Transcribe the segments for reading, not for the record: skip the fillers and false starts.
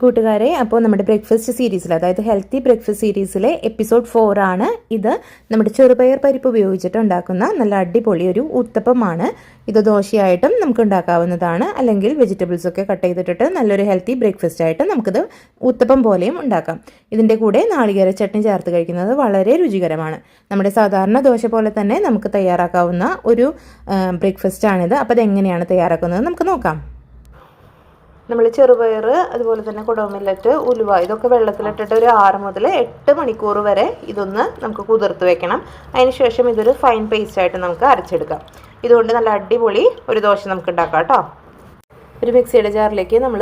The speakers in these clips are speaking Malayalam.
കൂട്ടുകാരെ, അപ്പോൾ നമ്മുടെ ബ്രേക്ക്ഫാസ്റ്റ് സീരീസിൽ, അതായത് ഹെൽത്തി ബ്രേക്ക്ഫാസ്റ്റ് സീരീസിലെ എപ്പിസോഡ് 4 ആണ് ഇത്. നമ്മുടെ ചെറുപയർ പരിപ്പ് ഉപയോഗിച്ചിട്ട് ഉണ്ടാക്കുന്ന നല്ല അടിപൊളി ഒരു ഉത്തപ്പമാണ് ഇത്. ദോശയായിട്ടും നമുക്ക് ഉണ്ടാക്കാവുന്നതാണ്, അല്ലെങ്കിൽ വെജിറ്റബിൾസൊക്കെ കട്ട് ചെയ്തിട്ടിട്ട് നല്ലൊരു ഹെൽത്തി ബ്രേക്ക്ഫാസ്റ്റ് ആയിട്ട് നമുക്കിത് ഉത്തപ്പം പോലെയും ഉണ്ടാക്കാം. ഇതിൻ്റെ കൂടെ നാളികേര ചട്നി ചേർത്ത് കഴിക്കുന്നത് വളരെ രുചികരമാണ്. നമ്മുടെ സാധാരണ ദോശ പോലെ തന്നെ നമുക്ക് തയ്യാറാക്കാവുന്ന ഒരു ബ്രേക്ക്ഫാസ്റ്റാണിത്. അപ്പോൾ അതെങ്ങനെയാണ് തയ്യാറാക്കുന്നത് നമുക്ക് നോക്കാം. നമ്മൾ ചെറുപയർ, അതുപോലെ തന്നെ കുടവ് മില്ലറ്റ്, ഉലുവ ഇതൊക്കെ വെള്ളത്തിലിട്ടിട്ട് ഒരു 6 മുതൽ 8 മണിക്കൂർ വരെ ഇതൊന്ന് നമുക്ക് കുതിർത്ത് വെക്കണം. അതിനുശേഷം ഇതൊരു ഫൈൻ പേസ്റ്റായിട്ട് നമുക്ക് അരച്ചെടുക്കാം. ഇതുകൊണ്ട് നല്ല അടിപൊളി ഒരു ദോശ നമുക്ക് ഉണ്ടാക്കാം കേട്ടോ. ഒരു മിക്സിയുടെ ജാറിലേക്ക് നമ്മൾ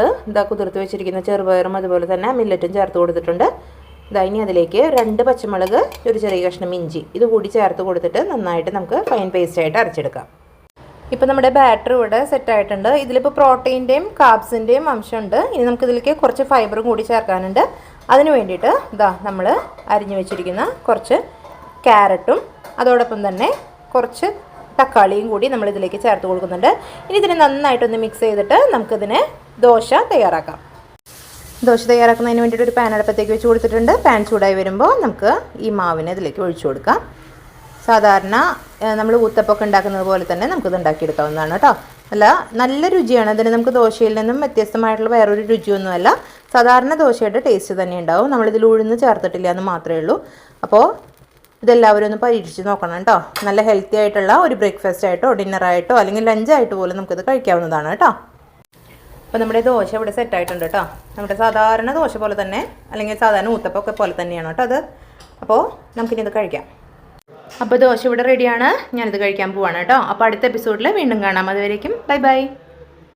കുതിർത്ത് വെച്ചിരിക്കുന്ന ചെറുപയറും അതുപോലെ തന്നെ മില്ലറ്റും ചേർത്ത് കൊടുത്തിട്ടുണ്ട്. ഇനി അതിലേക്ക് 2 പച്ചമുളക്, ഒരു ചെറിയ കഷ്ണം ഇഞ്ചി ഇതുകൂടി ചേർത്ത് കൊടുത്തിട്ട് നന്നായിട്ട് നമുക്ക് ഫൈൻ പേസ്റ്റായിട്ട് അരച്ചെടുക്കാം. ഇപ്പോൾ നമ്മുടെ ബാറ്റർ ഇവിടെ സെറ്റായിട്ടുണ്ട്. ഇതിലിപ്പോൾ പ്രോട്ടീൻ്റെയും കാർബ്സിൻ്റെയും അംശമുണ്ട്. ഇനി നമുക്കിതിലേക്ക് കുറച്ച് ഫൈബറും കൂടി ചേർക്കാനുണ്ട്. അതിന് വേണ്ടിയിട്ട് നമ്മൾ അരിഞ്ഞു വെച്ചിരിക്കുന്ന കുറച്ച് ക്യാരറ്റും അതോടൊപ്പം തന്നെ കുറച്ച് തക്കാളിയും കൂടി നമ്മളിതിലേക്ക് ചേർത്ത് കൊടുക്കുന്നുണ്ട്. ഇനി ഇതിനെ നന്നായിട്ടൊന്ന് മിക്സ് ചെയ്തിട്ട് നമുക്കിതിന് ദോശ തയ്യാറാക്കാം. ദോശ തയ്യാറാക്കുന്നതിന് വേണ്ടിയിട്ട് ഒരു പാൻ അടുപ്പത്തേക്ക് വെച്ച് കൊടുത്തിട്ടുണ്ട്. പാൻ ചൂടായി വരുമ്പോൾ നമുക്ക് ഈ മാവിനെ ഇതിലേക്ക് ഒഴിച്ചു കൊടുക്കാം. സാധാരണ നമ്മൾ ഊത്തപ്പൊക്കെ ഉണ്ടാക്കുന്നത് പോലെ തന്നെ നമുക്കിത് ഉണ്ടാക്കിയെടുക്കാവുന്നതാണ് കേട്ടോ. നല്ല രുചിയാണ് ഇതിന്. നമുക്ക് ദോശയിൽ നിന്നും വ്യത്യസ്തമായിട്ടുള്ള വേറൊരു രുചിയൊന്നുമല്ല. സാധാരണ ദോശയുടെ ടേസ്റ്റ് തന്നെ ഉണ്ടാവും. നമ്മളിതിൽ ഉഴുന്ന് ചേർത്തിട്ടില്ല എന്ന് മാത്രമേ ഉള്ളൂ. അപ്പോൾ ഇതെല്ലാവരും ഒന്ന് പരീക്ഷിച്ച് നോക്കണം കേട്ടോ. നല്ല ഹെൽത്തി ആയിട്ടുള്ള ഒരു ബ്രേക്ക്ഫാസ്റ്റ് ആയിട്ടോ ഡിന്നറായിട്ടോ അല്ലെങ്കിൽ ലഞ്ചായിട്ട് പോലും നമുക്കിത് കഴിക്കാവുന്നതാണ് കേട്ടോ. അപ്പോൾ നമ്മുടെ ദോശ ഇവിടെ സെറ്റായിട്ടുണ്ട് കേട്ടോ. നമ്മുടെ സാധാരണ ദോശ പോലെ തന്നെ, അല്ലെങ്കിൽ സാധാരണ ഊത്തപ്പൊക്കെ പോലെ തന്നെയാണ് കേട്ടോ അത്. അപ്പോൾ നമുക്കിനി ഇത് കഴിക്കാം. അപ്പോൾ ദോശ ഇവിടെ റെഡിയാണ്. ഞാനിത് കഴിക്കാൻ പോവാണ് കേട്ടോ. അപ്പോൾ അടുത്ത എപ്പിസോഡിൽ വീണ്ടും കാണാം. അതുവരേക്കും ബൈ ബൈ.